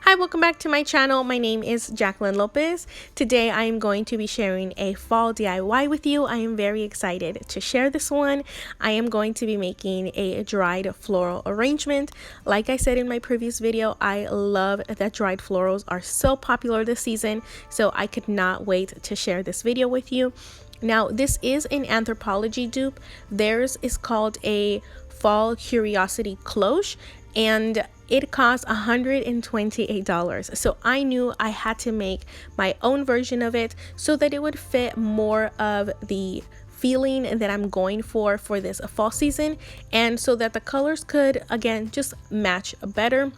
Hi, welcome back to my channel. My name is Jacqueline Lopez. Today I am going to be sharing a fall DIY with you. I am very excited to share this one. I am going to be making a dried floral arrangement. Like I said in my previous video, I love that dried florals are so popular this season, so I could not wait to share this video with you. Now, this is an Anthropologie dupe. Theirs is called a Fall Curiosity Cloche, and it cost $128. So I knew I had to make my own version of it so that it would fit more of the feeling that I'm going for this fall season, and so that the colors could again just match better.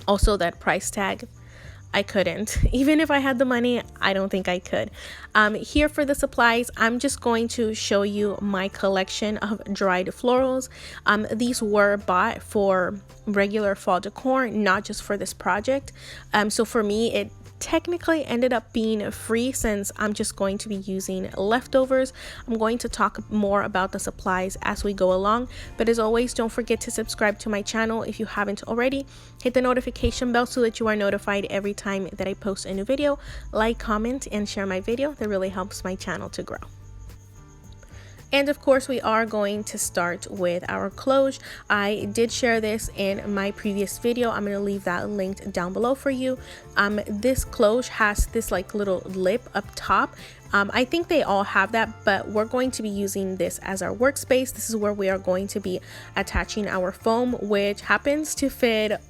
Also, that price tag, I couldn't. Even if I had the money, I don't think I could. Here for the supplies, I'm just going to show you my collection of dried florals. These were bought for regular fall decor, not just for this project. So for me, it technically ended up being free since I'm just going to be using leftovers. I'm going to talk more about the supplies as we go along, but as always, don't forget to subscribe to my channel if you haven't already. Hit the notification bell so that you are notified every time that I post a new video. Like, comment, and share my video. That really helps my channel to grow. And of course, we are going to start with our cloche. I did share this in my previous video. I'm going to leave that linked down below for you. This cloche has this like little lip up top. I think they all have that, but we're going to be using this as our workspace. This is where we are going to be attaching our foam, which happens to fit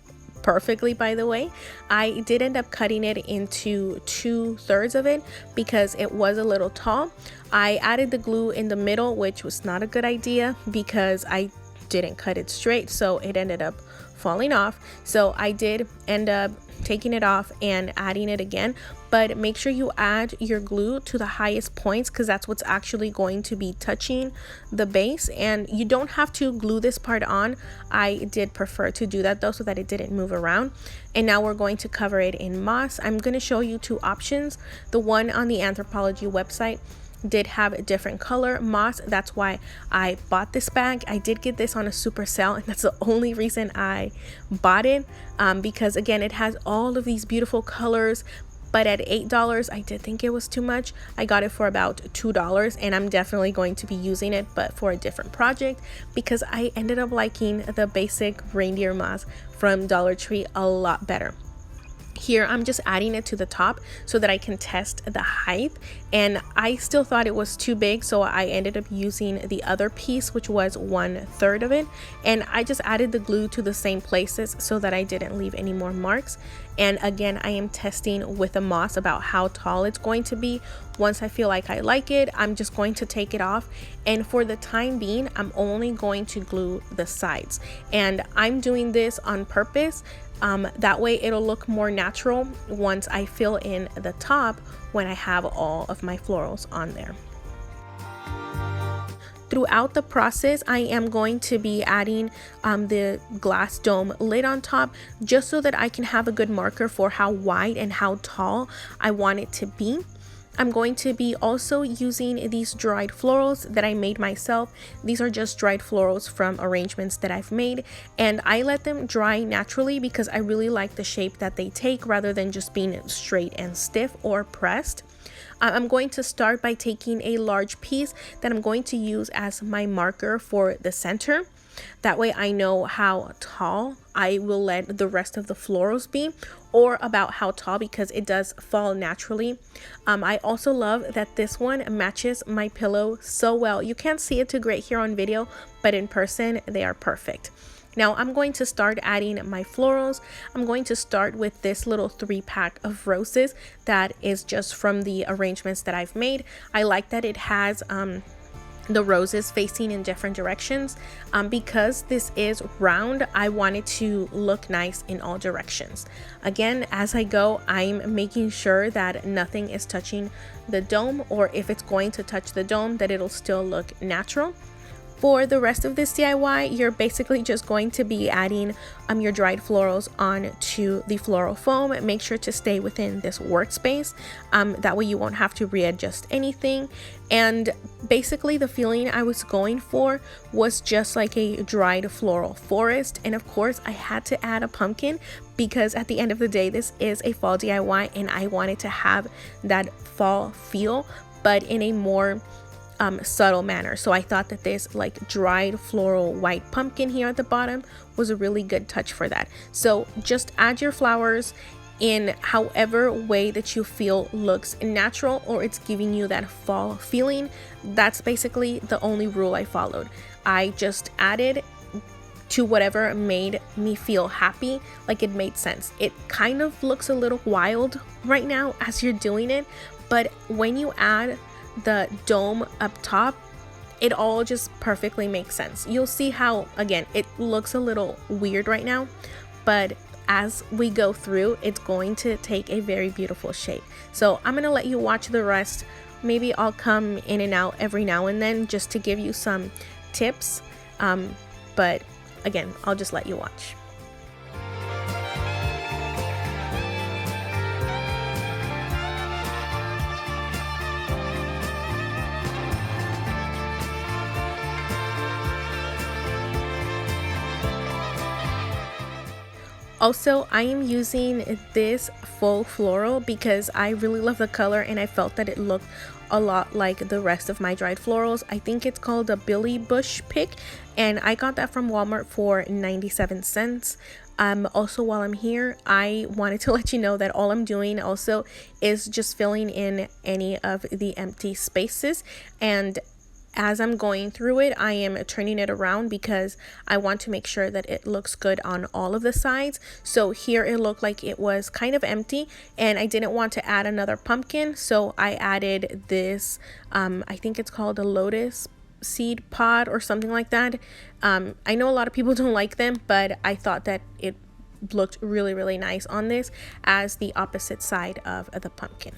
perfectly, by the way. I did end up cutting it into 2/3 of it because it was a little tall. I added the glue in the middle, which was not a good idea because I didn't cut it straight, so it ended up falling off. So I did end up taking it off and adding it again, but make sure you add your glue to the highest points because that's what's actually going to be touching the base, and you don't have to glue this part on. I did prefer to do that though so that it didn't move around. And now we're going to cover it in moss. I'm going to show you two options. The one on the Anthropologie website did have a different color moss. That's why I bought this bag. I did get this on a super sale, and that's the only reason I bought it, because again, it has all of these beautiful colors, but at $8 I did think it was too much. I got it for about $2, and I'm definitely going to be using it, but for a different project, because I ended up liking the basic reindeer moss from Dollar Tree a lot better. Here I'm just adding it to the top so that I can test the height, and I still thought it was too big, so I ended up using the other piece, which was 1/3 of it, and I just added the glue to the same places so that I didn't leave any more marks. And again, I am testing with the moss about how tall it's going to be. Once I feel like I like it, I'm just going to take it off, and for the time being I'm only going to glue the sides, and I'm doing this on purpose. That way it'll look more natural once I fill in the top when I have all of my florals on there. Throughout the process, I am going to be adding the glass dome lid on top, just so that I can have a good marker for how wide and how tall I want it to be. I'm going to be also using these dried florals that I made myself. These are just dried florals from arrangements that I've made, and I let them dry naturally because I really like the shape that they take rather than just being straight and stiff or pressed. I'm going to start by taking a large piece that I'm going to use as my marker for the center. That way I know how tall I will let the rest of the florals be, or about how tall, because it does fall naturally. I also love that this one matches my pillow so well. You can't see it too great here on video, but in person they are perfect. Now I'm going to start adding my florals. I'm going to start with this little 3-pack of roses that is just from the arrangements that I've made. I like that it has the roses facing in different directions. Because this is round, I want it to look nice in all directions. Again, as I go, I'm making sure that nothing is touching the dome, or if it's going to touch the dome, that it'll still look natural. For the rest of this DIY, you're basically just going to be adding your dried florals onto the floral foam. Make sure to stay within this workspace. That way you won't have to readjust anything. And basically the feeling I was going for was just like a dried floral forest. And of course I had to add a pumpkin because at the end of the day, this is a fall DIY and I wanted to have that fall feel, but in a more subtle manner. So I thought that this like dried floral white pumpkin here at the bottom was a really good touch for that. So just add your flowers in however way that you feel looks natural or it's giving you that fall feeling. That's basically the only rule I followed. I just added to whatever made me feel happy, like it made sense. It kind of looks a little wild right now as you're doing it, but when you add the dome up top, it all just perfectly makes sense. You'll see how, again, it looks a little weird right now, but as we go through, it's going to take a very beautiful shape. So I'm gonna let you watch the rest. Maybe I'll come in and out every now and then just to give you some tips, but again, I'll just let you watch. Also, I am using this faux floral because I really love the color and I felt that it looked a lot like the rest of my dried florals. I think it's called a Billy Bush pick and I got that from Walmart for 97 cents. Also, while I'm here, I wanted to let you know that all I'm doing also is just filling in any of the empty spaces, and as I'm going through it, I am turning it around because I want to make sure that it looks good on all of the sides. So here it looked like it was kind of empty and I didn't want to add another pumpkin. So I added this, I think it's called a lotus seed pod or something like that. I know a lot of people don't like them, but I thought that it looked really, really nice on this as the opposite side of the pumpkin.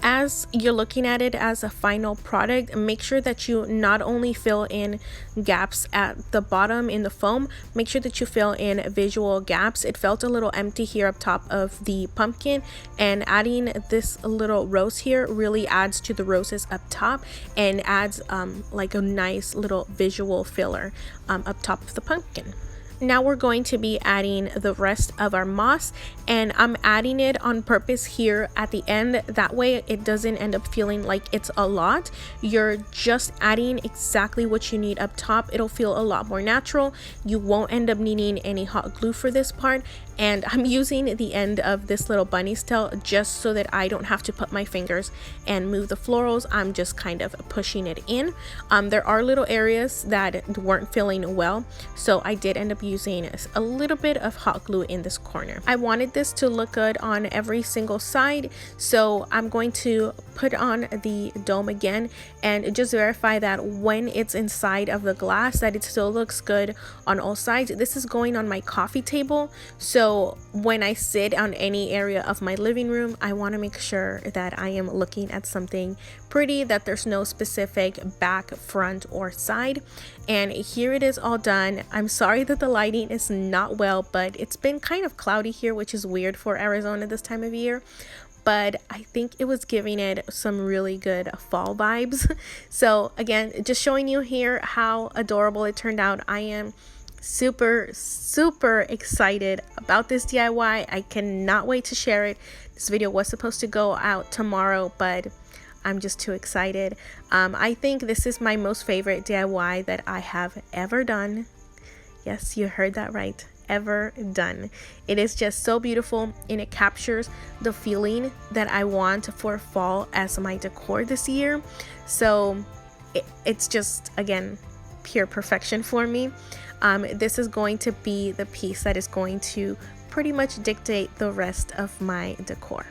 As you're looking at it as a final product, make sure that you not only fill in gaps at the bottom in the foam, make sure that you fill in visual gaps. It felt a little empty here up top of the pumpkin, and adding this little rose here really adds to the roses up top and adds like a nice little visual filler up top of the pumpkin. Now we're going to be adding the rest of our moss, and I'm adding it on purpose here at the end. That way it doesn't end up feeling like it's a lot. You're just adding exactly what you need up top. It'll feel a lot more natural. You won't end up needing any hot glue for this part. And I'm using the end of this little bunny's tail just so that I don't have to put my fingers and move the florals. I'm just kind of pushing it in. There are little areas that weren't filling well, so I did end up using a little bit of hot glue in this corner. I wanted this to look good on every single side, so I'm going to put on the dome again and just verify that when it's inside of the glass that it still looks good on all sides. This is going on my coffee table, so when I sit on any area of my living room, I want to make sure that I am looking at something pretty, that there's no specific back, front, or side. And here it is all done. I'm sorry that the lighting is not well, but it's been kind of cloudy here, which is weird for Arizona this time of year. But I think it was giving it some really good fall vibes. So again, just showing you here how adorable it turned out. I am super excited about this DIY. I cannot wait to share it. This video was supposed to go out tomorrow, but I'm just too excited. I think this is my most favorite DIY that I have ever done. Yes, you heard that right. Ever done. It is just so beautiful, and it captures the feeling that I want for fall as my decor this year. So it's just, again, pure perfection for me. This is going to be the piece that is going to pretty much dictate the rest of my decor.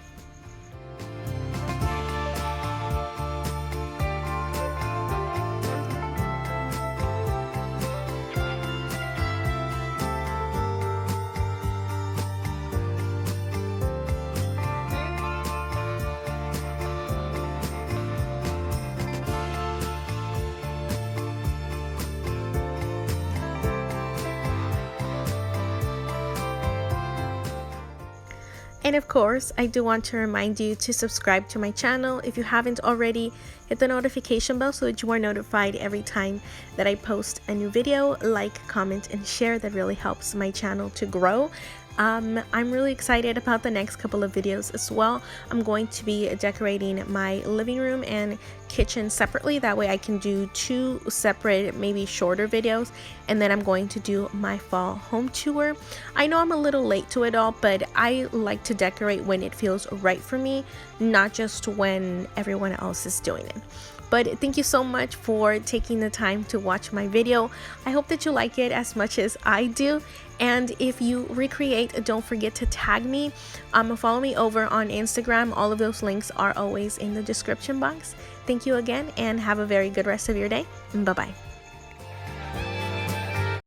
And of course, I do want to remind you to subscribe to my channel if you haven't already. Hit the notification bell so that you are notified every time that I post a new video. Like, comment, and share. That really helps my channel to grow. I'm really excited about the next couple of videos as well. I'm going to be decorating my living room and kitchen separately. That way I can do 2 separate, maybe shorter videos. And then I'm going to do my fall home tour. I know I'm a little late to it all, but I like to decorate when it feels right for me, not just when everyone else is doing it. But thank you so much for taking the time to watch my video. I hope that you like it as much as I do. And if you recreate, don't forget to tag me. Follow me over on Instagram. All of those links are always in the description box. Thank you again, and have a very good rest of your day. Bye-bye.